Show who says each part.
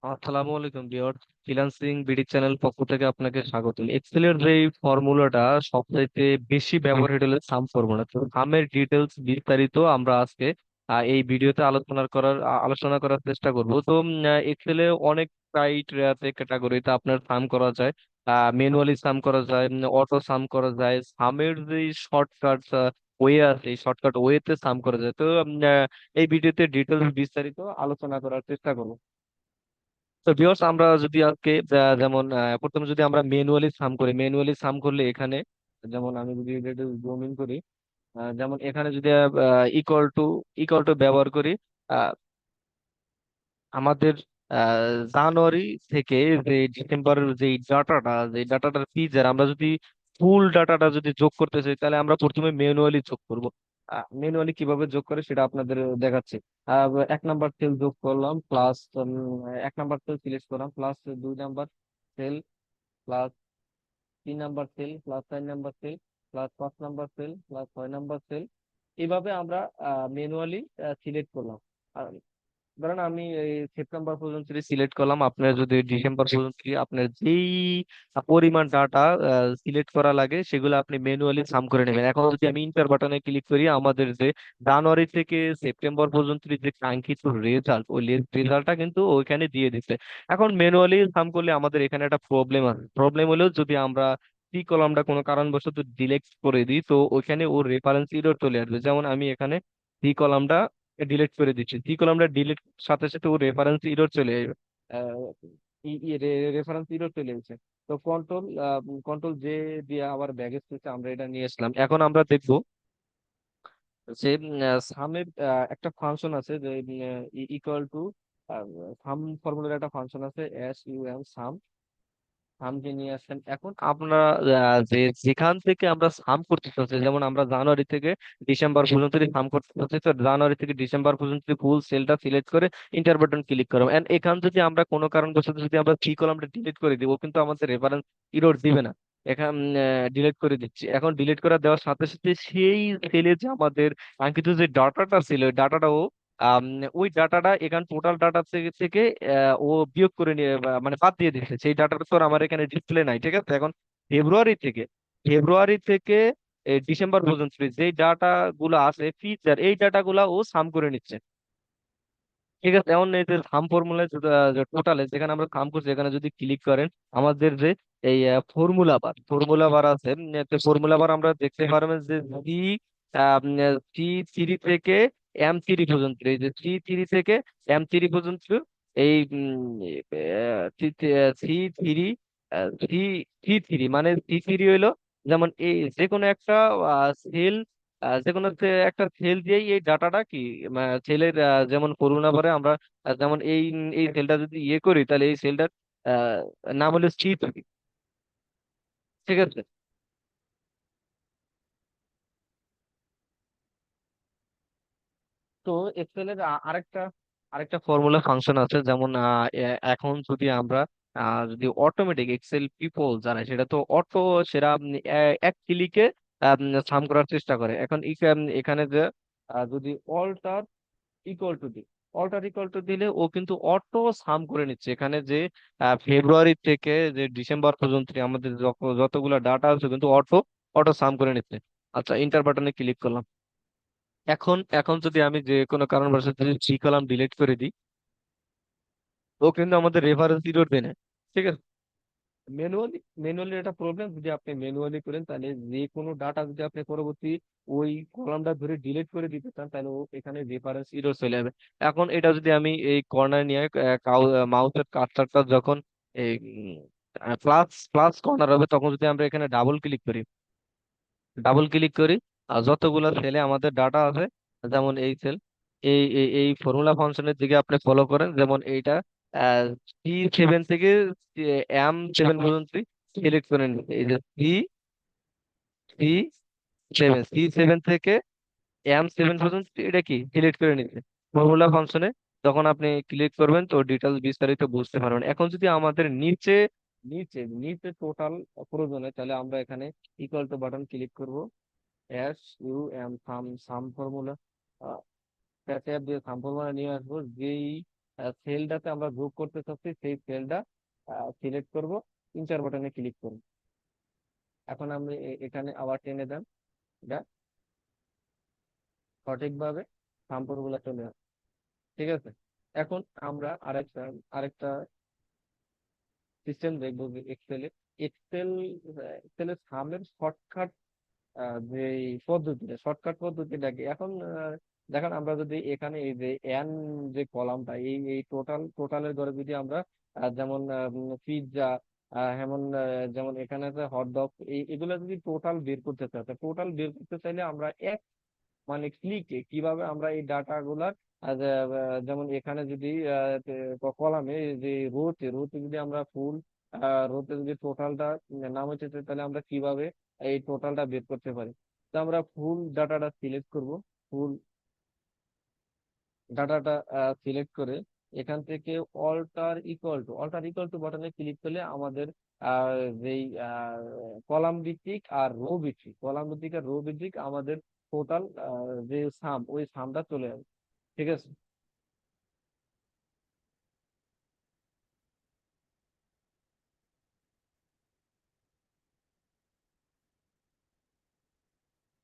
Speaker 1: আসসালামু আলাইকুম viewer. Freelancing BD channel পক্ষ থেকে আপনাকে স্বাগত। এক্সেলের যে ফর্মুলাটা সবচাইতে বেশি ব্যবহৃত হলো সাম ফর্মুলা। তো সামের ডিটেলস বিস্তারিত আমরা আজকে এই ভিডিওতে আলোচনা করার চেষ্টা করব। তো এক্সেলে অনেক ক্রাইটেরিয়াতে ক্যাটাগরিতে আপনার সাম করা যায়, ম্যানুয়ালি সাম করা যায়, অটো সাম করা যায়। সামের যে শর্টকাট ওয়ে আছে, এই শর্টকাট ওয়েতে সাম করা যায়। তো এই ভিডিওতে ডিটেলস বিস্তারিত আলোচনা করার চেষ্টা করব। তো ভিউয়ার্স, আমরা যদি আজকে যেমন প্রথমে যদি আমরা ম্যানুয়ালি সাম করলে এখানে যেমন আমি যদি জুম ইন করি, যেমন এখানে যদি ইকুয়াল টু ব্যবহার করি, আহ, আমাদের জানুয়ারি থেকে যে ডিসেম্বরের যে ডাটাটার ফিচার আমরা যদি ফুল ডাটাটা যদি যোগ করতে চাই, তাহলে আমরা প্রথমে ম্যানুয়ালি যোগ করব। ম্যানুয়ালি কিভাবে যোগ করে সেটা আপনাদের দেখাচ্ছি। এক নাম্বার সেল যোগ করলাম প্লাস, এক নাম্বার সেল সিলেক্ট করলাম প্লাস দুই নাম্বার সেল প্লাস তিন নাম্বার সেল প্লাস চার নাম্বার সেল প্লাস পাঁচ নাম্বার সেল প্লাস ছয় নাম্বার সেল। এইভাবে আমরা ম্যানুয়ালি সিলেক্ট করলাম। ধরেন আমি এই সেপ্টেম্বর পর্যন্ত সিলেক্ট করলাম, আপনার যদি ডিসেম্বর পর্যন্ত আপনার যেই পরিমাণ ডাটা সিলেক্ট করা লাগে সেগুলো আপনি ম্যানুয়ালি সাম করে নেবেন। এখন যদি আমি ইন্টার বাটনে ক্লিক করি, আমাদের যে জানুয়ারি থেকে সেপ্টেম্বর পর্যন্ত যে কাঙ্ক্ষিত রেজাল্ট, ওই রেজাল্টটা কিন্তু ওইখানে দিয়ে দিচ্ছে। এখন ম্যানুয়ালি সাম করলে আমাদের এখানে একটা প্রবলেম আছে। প্রবলেম হলো যদি আমরা সি কলামটা কোনো কারণবশত ডিলেক্ট করে দিই, তো ওইখানে ওর রেফারেন্স এরর চলে আসবে। যেমন আমি এখানে সি কলামটা ডিলিট করে দিচ্ছি, সি কলামটা ডিলিট সাথে সাথে ও রেফারেন্স ইরর চলে আসবে। রেফারেন্স ইরর চলে এসেছে। তো কন্ট্রোল জে দিয়ে আবার ব্যাক স্পেসে আমরা এটা নিয়ে আসলাম। এখন আমরা দেখবো যে সামের একটা ফাংশন আছে, যে ইকুয়াল টু সাম ফর্মুলার একটা ফাংশন আছে, এস ইউ এম সাম। সামকে নিয়ে আসেন। এখন আমরা যে যেখান থেকে আমরা সাম করতে চাচ্ছি, যেমন আমরা জানুয়ারি থেকে ডিসেম্বর পর্যন্ত সাম করতে চাচ্ছি, তো জানুয়ারি থেকে ডিসেম্বর পর্যন্ত ফুল সেলটা সিলেক্ট করে ইন্টার বাটন ক্লিক করব। এন্ড এখান যদি আমরা কোনো কারণবশত যদি আমরা থ্রি কলামটা ডিলিট করে দিব, কিন্তু আমাদের রেফারেন্স ইরর দিবে না। এখন ডিলিট করে দিচ্ছি। এখন ডিলিট করে দেওয়ার সাথে সাথে সেই সেলে যে আমাদের কাঙ্ক্ষিত যে ডাটাটা ছিল, ওই ডাটাটাও আম, ওই ডাটাটা এখানে টোটাল ডাটা থেকে থেকে ও বিয়োগ করে নিয়ে মানে বাদ দিয়ে দিচ্ছে। সেই ডাটাটা তো আর আমার এখানে ডিসপ্লে নাই, ঠিক আছে? এখন ফেব্রুয়ারি থেকে ফেব্রুয়ারি থেকে ডিসেম্বর পর্যন্ত যে ডাটা গুলো আছে ফিচার, এই ডাটা গুলা ও সাম করে নিচ্ছে। ঠিক আছে, এমন এই যে সাম ফর্মুলা টোটালে যেখানে আমরা সাম করছি, এখানে যদি ক্লিক করেন, আমাদের যে এই ফর্মুলা বার আছে, ফর্মুলা বার আমরা দেখতে পারবেন যে সি থ্রি থেকে এম থ্রি পর্যন্ত, এই যে সি থেকে এম থ্রি পর্যন্ত এই C three C C three মানে সি থ্রি হইলো, যেমন এই যে কোনো একটা সেল, যে কোনো একটা সেল দিয়েই এই ডাটাটা কি সেলের যেমন ফর্মুলা পরে আমরা যেমন এই এই সেলটা যদি ইয়ে করি, তাহলে এই সেলটার নাম হলো সি থ্রি। ঠিক আছে। তো এক্সেলের আরেকটা আরেকটা ফর্মুলা ফাংশন আছে, যেমন এখন যদি আমরা যদি অটোমেটিক এক্সেল পিপল যারা, সেটা তো অটো, সেটা এক ক্লিকে সাম করার চেষ্টা করে। এখন এখানে যে যদি অল্টার ইকুয়াল টু দিই, অল্টার ইকুয়াল টু দিলে ও কিন্তু অটো সাম করে নিচ্ছে। এখানে যে ফেব্রুয়ারি থেকে যে ডিসেম্বর পর্যন্ত আমাদের যতগুলো ডাটা আছে কিন্তু অটো অটো সাম করে নিচ্ছে। আচ্ছা, ইন্টার বাটনে ক্লিক করলাম। এখন এখন যদি আমি যে কোনো কারণবশত যদি থ্রি কলাম ডিলিট করে দিই, ও কিন্তু আমাদের রেফারেন্স ইরর দেয় না। ঠিক আছে। ম্যানুয়ালি ম্যানুয়ালি একটা প্রবলেম, যদি আপনি ম্যানুয়ালি করেন তাহলে যে কোনো ডাটা যদি আপনি পরবর্তী ওই কলামটা ধরে ডিলিট করে দিতে চান, তাহলে ও এখানে রেফারেন্স ইরর চলে যাবে। এখন এটা যদি আমি এই কর্নার নিয়ে মাউসের কার্সারটা যখন এই প্লাস প্লাস কর্নার হবে, তখন যদি আমরা এখানে ডাবল ক্লিক করি, আর যতগুলো সেলে আমাদের ডাটা আছে, যেমন এই সেল, এই ফর্মুলা ফাংশনের দিকে আপনি ফলো করেন, যেমন এইটা সি সেভেন থেকে এম সেভেন পর্যন্ত সিলেক্ট করে নিন। এই যে সি সি সেভেন থেকে এম সেভেন পর্যন্ত এটা কি সিলেক্ট করে নিচ্ছে ফর্মুলা ফাংশনে। যখন আপনি ক্লিক করবেন তো ডিটেলস বিস্তারিত বুঝতে পারবেন। এখন যদি আমাদের নিচে টোটাল প্রয়োজনে, তাহলে আমরা এখানে ইকুয়াল টু বাটন ক্লিক করব, এস ইউ এম সাম সাম ফর্মুলা ট্যাব দিয়ে সাম ফর্মুলা নিয়ে আসবো। যেই সেলটাতে আমরা গ্রুপ করতে চাচ্ছি, সেই সেলটা সিলেক্ট করব, ইন্টার বাটনে ক্লিক করব। এখন আমি এখানে আবার টেনে দেন, এটা সঠিকভাবে সম্পর্কগুলো চলে আসে। ঠিক আছে। এখন আমরা আরেকটা আরেকটা সিস্টেম দেখবো যে এক্সেলে। এক্সেল এক্সেলের সামের শর্টকাট যে শর্টকাট পদ্ধতিটা কি এখন দেখেন, আমরা যদি এখানে এই যে এন যে কলামটা, এই টোটালের ঘরে যদি আমরা যেমন পিৎজা, যেমন যেমন এখানে আছে হটডগ, এগুলো যদি টোটাল বের করতে চাই, টোটাল বের করতে চাইলে আমরা এক মানে ক্লিকে কিভাবে আমরা এই ডাটা গুলার যেমন এখানে যদি কলামে যে রোতে যদি আমরা ফুল রোতে যদি টোটালটা নামাইতে চাই, তাহলে আমরা কিভাবে এই টোটালটা বের করতে পারি। তো আমরা ফুল ডাটাটা সিলেক্ট করব। ফুল ডাটাটা সিলেক্ট করে এখান থেকে অল্টার ইকুয়াল টু বাটনে ক্লিক করলে আমাদের যেই কলাম ভিত্তিক আর রো ভিত্তিক আমাদের টোটাল যে সাম, ওই সামটা চলে আসবে। ঠিক আছে।